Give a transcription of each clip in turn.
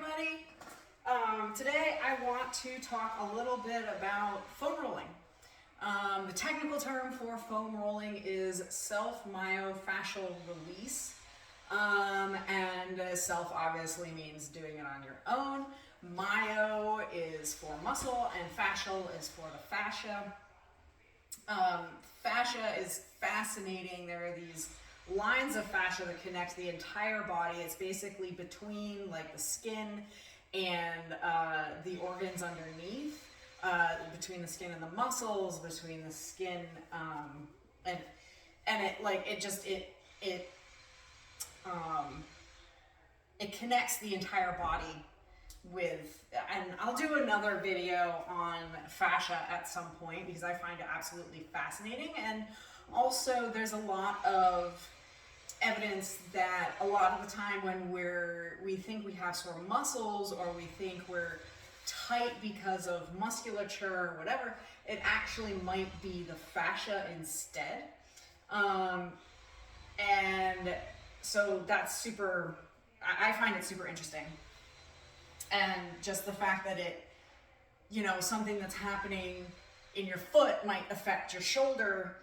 everybody. Today I want to talk a little bit about foam rolling. The technical term for foam rolling is self-myofascial release. And self obviously means doing it on your own. Myo is for muscle and fascial is for the fascia. Fascia is fascinating. There are these lines of fascia that connect the entire body. It's basically between like the skin and the organs underneath, between the skin and the muscles, between the skin and it connects the entire body with, and I'll do another video on fascia at some point because I find it absolutely fascinating. And also there's a lot of evidence that a lot of the time when we think we have sore muscles or we think we're tight because of musculature or whatever, it actually might be the fascia instead. And so that's I find it super interesting. And just the fact that something that's happening in your foot might affect your shoulder,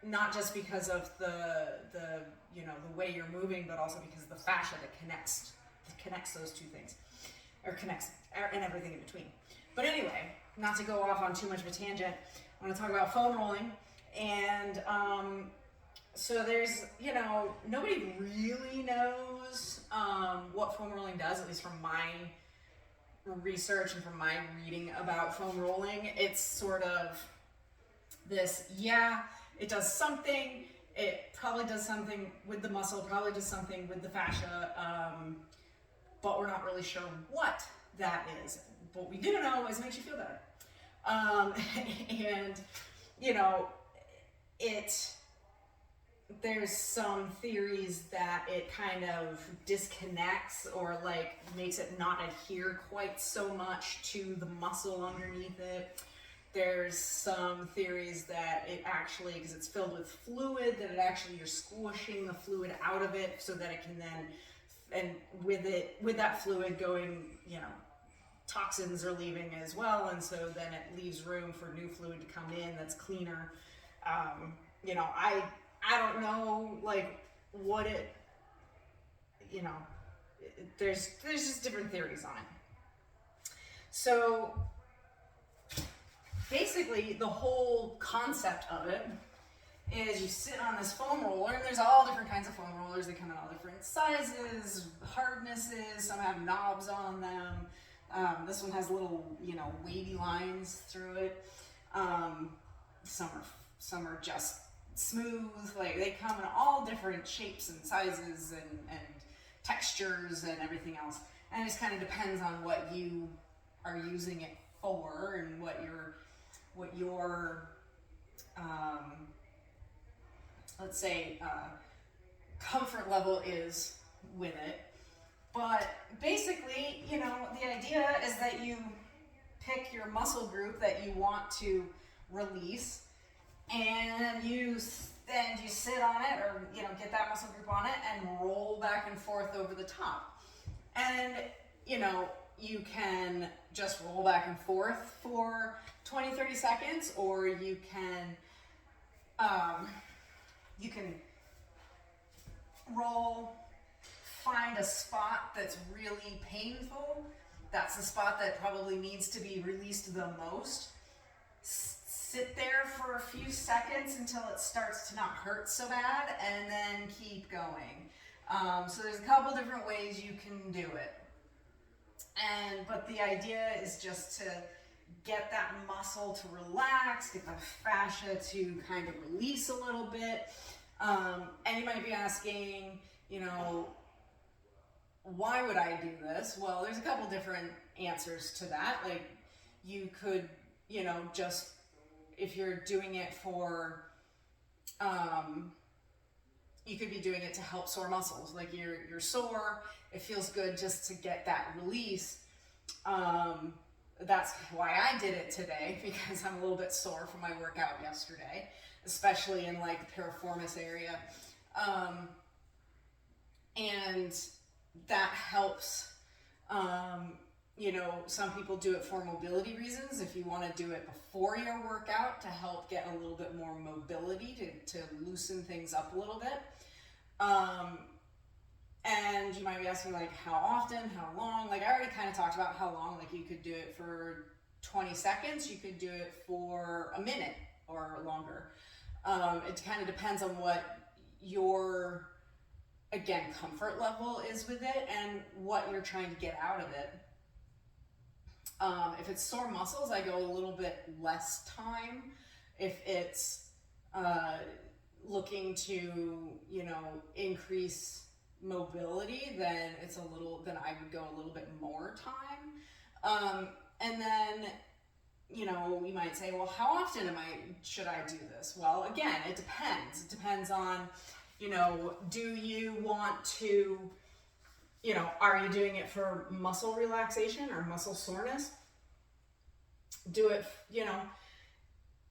not just because of the way you're moving, but also because of the fascia that connects those two things, or connects and everything in between. But anyway, not to go off on too much of a tangent, I want to talk about foam rolling. And so there's, nobody really knows what foam rolling does, at least from my research and from my reading about foam rolling. It's sort of this, it does something, it probably does something with the muscle, probably does something with the fascia, but we're not really sure what that is. What we do know is it makes you feel better. And, there's some theories that it kind of disconnects or like makes it not adhere quite so much to the muscle underneath it. There's some theories that it actually, because it's filled with fluid, that you're squishing the fluid out of it so that it can then, and with that fluid going, toxins are leaving as well, and so then it leaves room for new fluid to come in that's cleaner. I don't know, like, what it, there's just different theories on it. So basically the whole concept of it is you sit on this foam roller, and there's all different kinds of foam rollers. They come in all different sizes, hardnesses, some have knobs on them. This one has little, wavy lines through it. Some are just smooth. Like, they come in all different shapes and sizes and textures and everything else. And it just kind of depends on what you are using it for and what your let's say comfort level is with it. But basically, the idea is that you pick your muscle group that you want to release, and you sit on it, or get that muscle group on it and roll back and forth over the top. And you can just roll back and forth for 20-30 seconds, or you can roll, find a spot that's really painful. That's the spot that probably needs to be released the most. Sit there for a few seconds until it starts to not hurt so bad, and then keep going. So there's a couple different ways you can do it. But the idea is just to get that muscle to relax, get the fascia to kind of release a little bit. And you might be asking, why would I do this? Well, there's a couple different answers to that. Like, you could, just, if you're doing it for, you could be doing it to help sore muscles. Like, you're sore, it feels good just to get that release. That's why I did it today, because I'm a little bit sore from my workout yesterday, especially in like the piriformis area. And that helps. You know, some people do it for mobility reasons. If you want to do it before your workout to help get a little bit more mobility, to loosen things up a little bit. And you might be asking, like, how often, how long? Like, I already kind of talked about how long. Like, you could do it for 20 seconds. You could do it for a minute or longer. It kind of depends on what your, again, comfort level is with it and what you're trying to get out of it. If it's sore muscles, I go a little bit less time. If it's looking to, you know, increase mobility, then I would go a little bit more time. And then, you know, you might say, well, how often should I do this? Well, again, it depends. It depends on, you know, do you want to, you know, are you doing it for muscle relaxation or muscle soreness? Do it, you know,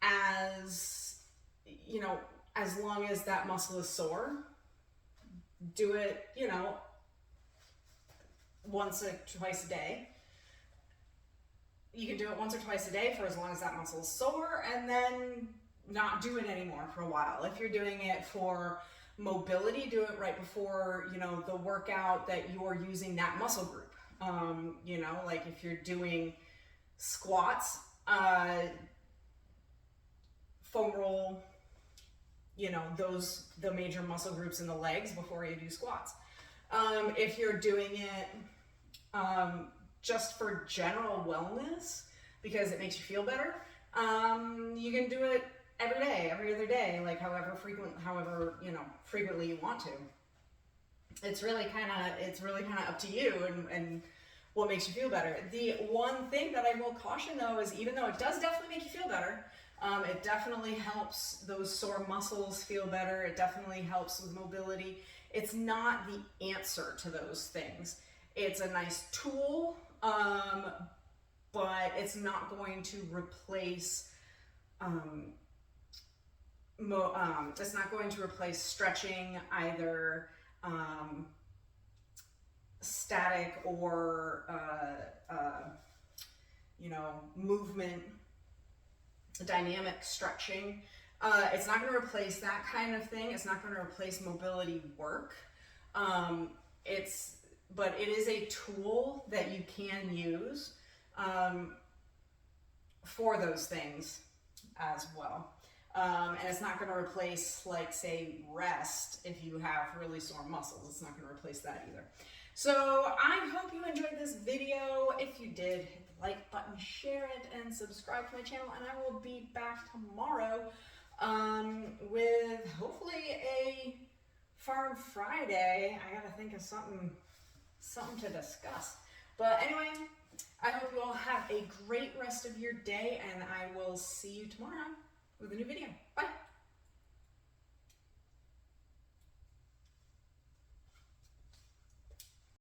as long as that muscle is sore. Do it, you know, once or twice a day. You can do it once or twice a day for as long as that muscle is sore, and then not do it anymore for a while. If you're doing it for mobility, do it right before, you know, the workout that you're using that muscle group. You know, like if you're doing squats, foam roll, you know, the major muscle groups in the legs before you do squats. If you're doing it just for general wellness, because it makes you feel better, you can do it every day, every other day, like however frequently you want to. It's really kind of up to you and what makes you feel better. The one thing that I will caution though is, even though it does definitely make you feel better, it definitely helps those sore muscles feel better. It definitely helps with mobility. It's not the answer to those things. It's a nice tool, but it's not going to replace it's not going to replace stretching, either static or you know, movement, dynamic stretching. It's not going to replace that kind of thing. It's not going to replace mobility work. But it is a tool that you can use for those things as well. And it's not going to replace, like, say, rest if you have really sore muscles. It's not going to replace that either. So I hope you enjoyed this video. If you did, hit the like button, share it, and subscribe to my channel. And I will be back tomorrow with hopefully a Farm Friday. I gotta think of something to discuss. But anyway, I hope you all have a great rest of your day, and I will see you tomorrow with a new video. Bye.